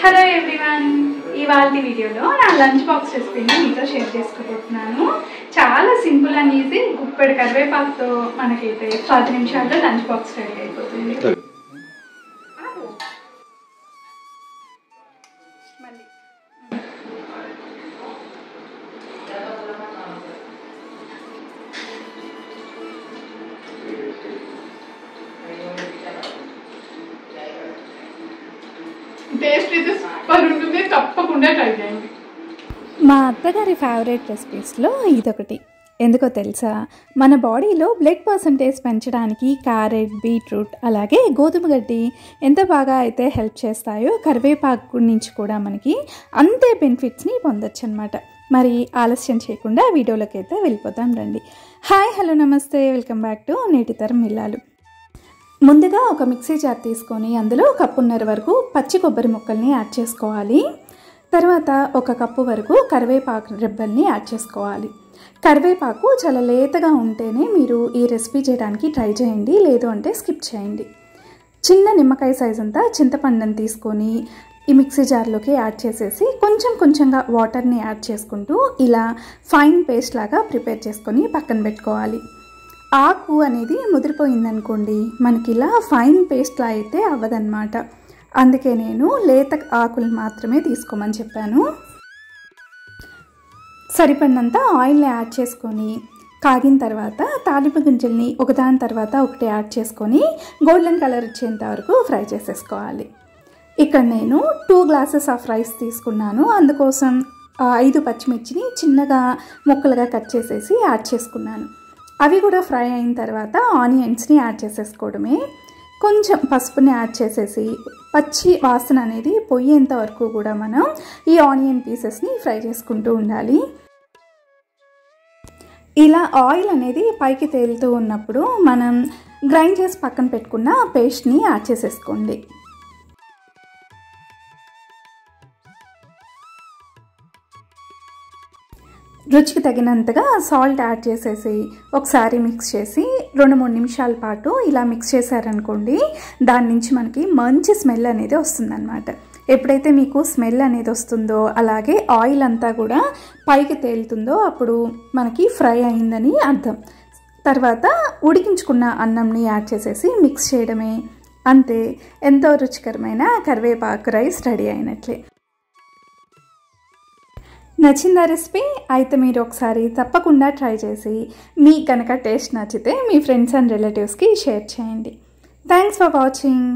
Hello everyone, ఇవాళ వీడియోలో నా లంచ్ బాక్స్ రెసిపీని మీతో షేర్ చేసుకోబోతున్నాను. చాలా సింపుల్ అండ్ ఈజీ. గుప్పెడు కరివేపాకుతో మనకైతే 10 నిమిషాల్లో లంచ్ బాక్స్ రెడీ అయిపోతుంది. టేస్ట్ అయితే సూపర్ ఉంటుంది, తప్పకుండా ట్రై చేయండి. మా అత్తగారి ఫేవరెట్ రెసిపీస్లో ఇదొకటి. ఎందుకో తెలుసా, మన బాడీలో బ్లడ్ పర్సంటేజ్ పెంచడానికి క్యారెట్, బీట్రూట్ అలాగే గోధుమ గడ్డి ఎంత బాగా అయితే హెల్ప్ చేస్తాయో కరివేపాకు నుంచి కూడా మనకి అంతే బెనిఫిట్స్ని పొందొచ్చు అనమాట. మరి ఆలస్యం చేయకుండా వీడియోలోకి అయితే వెళ్ళిపోతాం రండి. హాయ్, హలో, నమస్తే, వెల్కమ్ బ్యాక్ టు నేటి తరం ఇల్లాలు. ముందుగా ఒక మిక్సీ జార్ తీసుకొని అందులో 1 కప్పున్నర వరకు పచ్చి కొబ్బరి ముక్కల్ని యాడ్ చేసుకోవాలి. తర్వాత 1 కప్పు వరకు కరివేపాకు రెబ్బల్ని యాడ్ చేసుకోవాలి. కరివేపాకు చాలా లేతగా ఉంటేనే మీరు ఈ రెసిపీ చేయడానికి ట్రై చేయండి, లేదు అంటే స్కిప్ చేయండి. చిన్న నిమ్మకాయ సైజ్ అంతా చింతపండుని తీసుకొని ఈ మిక్సీ జార్లోకి యాడ్ చేసేసి కొంచెం కొంచెంగా వాటర్ని యాడ్ చేసుకుంటూ ఇలా ఫైన్ పేస్ట్ లాగా ప్రిపేర్ చేసుకొని పక్కన పెట్టుకోవాలి. ఆకు అనేది ముదిరిపోయిందనుకోండి, మనకి ఇలా ఫైన్ పేస్ట్లా అయితే అవ్వదన్నమాట. అందుకే నేను లేత ఆకులు మాత్రమే తీసుకోమని చెప్పాను. సరిపడినంత ఆయిల్ని యాడ్ చేసుకొని కాగిన తర్వాత తాలింపు గింజల్ని ఒకదాని తర్వాత ఒకటి యాడ్ చేసుకొని గోల్డెన్ కలర్ వచ్చేంత వరకు ఫ్రై చేసేసుకోవాలి. ఇక్కడ నేను 2 గ్లాసెస్ ఆఫ్ రైస్ తీసుకున్నాను. అందుకోసం 5 పచ్చిమిర్చిని చిన్నగా ముక్కలుగా కట్ చేసేసి యాడ్ చేసుకున్నాను. అవి కూడా ఫ్రై అయిన తర్వాత ఆనియన్స్ని యాడ్ చేసేసుకోవడమే. కొంచెం పసుపుని యాడ్ చేసేసి పచ్చి వాసన అనేది పోయేంత వరకు కూడా మనం ఈ ఆనియన్ పీసెస్ని ఫ్రై చేసుకుంటూ ఉండాలి. ఇలా ఆయిల్ అనేది పైకి తేలుతూ ఉన్నప్పుడు మనం గ్రైండ్ చేసి పక్కన పెట్టుకున్న పేస్ట్ని యాడ్ చేసేసుకోండి. రుచికి తగినంతగా సాల్ట్ యాడ్ చేసేసి ఒకసారి మిక్స్ చేసి 2-3 నిమిషాల పాటు ఇలా మిక్స్ చేశారనుకోండి, దాని నుంచి మనకి మంచి స్మెల్ అనేది వస్తుందన్నమాట. ఎప్పుడైతే మీకు స్మెల్ అనేది వస్తుందో అలాగే ఆయిల్ అంతా కూడా పైకి తేలుతుందో అప్పుడు మనకి ఫ్రై అయిందని అర్థం. తర్వాత ఉడికించుకున్న అన్నంని యాడ్ చేసేసి మిక్స్ చేయడమే. అంతే, ఎంతో రుచికరమైన కరివేపాకు రైస్ రెడీ అయినట్లే. నచ్చిందా రెసిపీ? అయితే మీరు ఒకసారి తప్పకుండా ట్రై చేసి మీ కనుక టేస్ట్ నచ్చితే మీ ఫ్రెండ్స్ అండ్ రిలేటివ్స్కి షేర్ చేయండి. Thanks for watching.